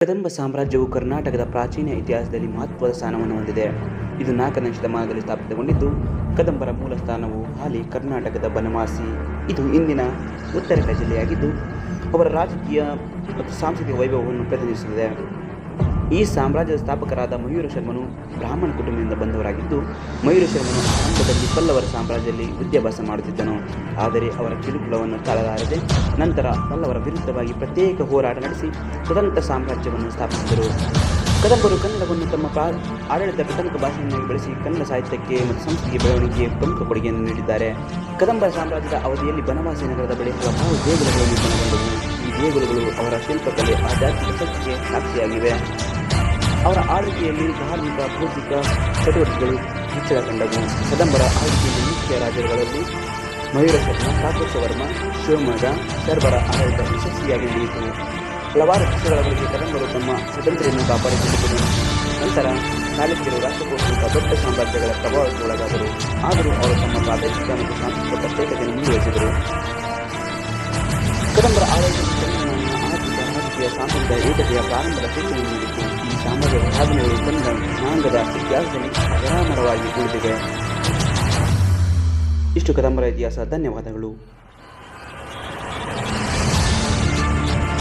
ಕದಂಬ ಸಾಮ್ರಾಜ್ಯವು ಕರ್ನಾಟಕದ ಪ್ರಾಚೀನ ಇತಿಹಾಸದಲ್ಲಿ ಮಹತ್ವದ ಸ್ಥಾನವನ್ನು ಹೊಂದಿದೆ. ಇದು 4ನೇ ಶತಮಾನದಲ್ಲಿ ಸ್ಥಾಪಿತಗೊಂಡಿದ್ದು, ಕದಂಬರ ಮೂಲ ಸ್ಥಾನವು ಹಾಲಿ ಕರ್ನಾಟಕದ ಬನವಾಸಿ. ಇದು ಇಂದಿನ ಉತ್ತರಕ ಜಿಲ್ಲೆಯಾಗಿದ್ದು, ಅವರ ರಾಜಕೀಯ ಮತ್ತು ಸಾಂಸ್ಕೃತಿಕ ವೈಭವವನ್ನು ಪ್ರತಿನಿಧಿಸುತ್ತದೆ. ಈ ಸಾಮ್ರಾಜ್ಯದ ಸ್ಥಾಪಕರಾದ ಮಯೂರ ಶರ್ಮನು ಬ್ರಾಹ್ಮಣ ಕುಟುಂಬದಿಂದ ಬಂದವರಾಗಿದ್ದು, ಮಯೂರ ಶರ್ಮನು ಆರಂಭದಲ್ಲಿ ಪಲ್ಲವರ ಸಾಮ್ರಾಜ್ಯದಲ್ಲಿ ವಿದ್ಯಾಭ್ಯಾಸ ಮಾಡುತ್ತಿದ್ದನು. ಆದರೆ ಅವರ ಕಿರುಕುಳವನ್ನು ತಾಳಲಾರದೆ ನಂತರ ಪಲ್ಲವರ ವಿರುದ್ಧವಾಗಿ ಪ್ರತ್ಯೇಕ ಹೋರಾಟ ನಡೆಸಿ ಸ್ವತಂತ್ರ ಸಾಮ್ರಾಜ್ಯವನ್ನು ಸ್ಥಾಪಿಸಿದರು. ಕದಂಬರು ಕನ್ನಡವನ್ನು ತಮ್ಮ ಆಡಳಿತ ಪ್ರಮುಖ ಭಾಷೆಯನ್ನಾಗಿ ಬಳಸಿ ಕನ್ನಡ ಸಾಹಿತ್ಯಕ್ಕೆ ಮತ್ತು ಸಂಸ್ಕೃತಿಗೆ ಬೆಳವಣಿಗೆಗೆ ಪ್ರಮುಖ ಕೊಡುಗೆಯನ್ನು ನೀಡಿದ್ದಾರೆ. ಕದಂಬರ ಸಾಮ್ರಾಜ್ಯದ ಅವಧಿಯಲ್ಲಿ ಬನವಾಸಿ ನಗರದ ಬಳಿ ಹಲವಾರು ದೇಗುಲಗಳು ನಿರ್ಮಾಣಗೊಂಡವು. ಈ ದೇಗುಲಗಳು ಅವರ ಶಿಲ್ಪಕಲೆ, ಆಧ್ಯಾತ್ಮಿಕ ಶಕ್ತಿಗೆ ಸಾಕ್ಷಿಯಾಗಿವೆ. ಅವರ ಆಳ್ವಿಕೆಯಲ್ಲಿ ಧಾರ್ಮಿಕ, ಬೌದ್ಧಿಕ ಚಟುವಟಿಕೆಗಳು ಹೆಚ್ಚಳ ಕಂಡವು. ಕದಂಬರ ಆಳ್ವಿಕೆಯಲ್ಲಿ ಮುಖ್ಯ ರಾಜರುಗಳಲ್ಲಿ ಮಯೂರ ಶರ್ಮ, ಕಾಕೇಶವರ್ಮ, ಶಿವಮೊಗ್ಗ, ಶರ್ವರ ಆಡಳಿತ ಯಶಸ್ವಿಯಾಗಿ ನಡೆಯಿತು. ಹಲವಾರು ವರ್ಷಗಳವರೆಗೆ ಕದಂಬರು ತಮ್ಮ ಸ್ವಾತಂತ್ರ್ಯವನ್ನು ಕಾಪಾಡಿಕೊಂಡಿದ್ದರು. ನಂತರ ಚಾಲುಕ್ಯರು, ರಾಷ್ಟ್ರಕೂಟರಿಂದ ದೊಡ್ಡ ಸಾಮ್ರಾಜ್ಯಗಳ ಪ್ರಭಾವಕ್ಕೆ ಒಳಗಾದರು. ಆದರೂ ಅವರು ತಮ್ಮ ಪ್ರಾದೇಶಿಕ ಮತ್ತು ಸಾಂಸ್ಕೃತಿಕ ಪ್ರತ್ಯೇಕತೆಯನ್ನು ಮುಂದುವರಿಸಿದರು. ಕದಂಬರ ಆಡಳಿತವು ತಮಿಳುನಾಡಿನ ಆರ್ಥಿಕ, ರಾಜಕೀಯ, ಸಾಂಸ್ಕೃತಿಕ ಏಕತೆಯ ಪ್ರಾರಂಭದ ಸೂಚನೆ ನೀಡಿತು. ಈ ಸಾಮ್ರಾಜ್ಯದ ಸಾಧನೆಗಳು ಕನ್ನಡ ಜನಾಂಗದ ಇತಿಹಾಸದಲ್ಲಿ ಅಜರಾಮರವಾಗಿ ಉಳಿದಿವೆ. ಇಷ್ಟು ಕದಂಬರ ಇತಿಹಾಸ. ಧನ್ಯವಾದಗಳು.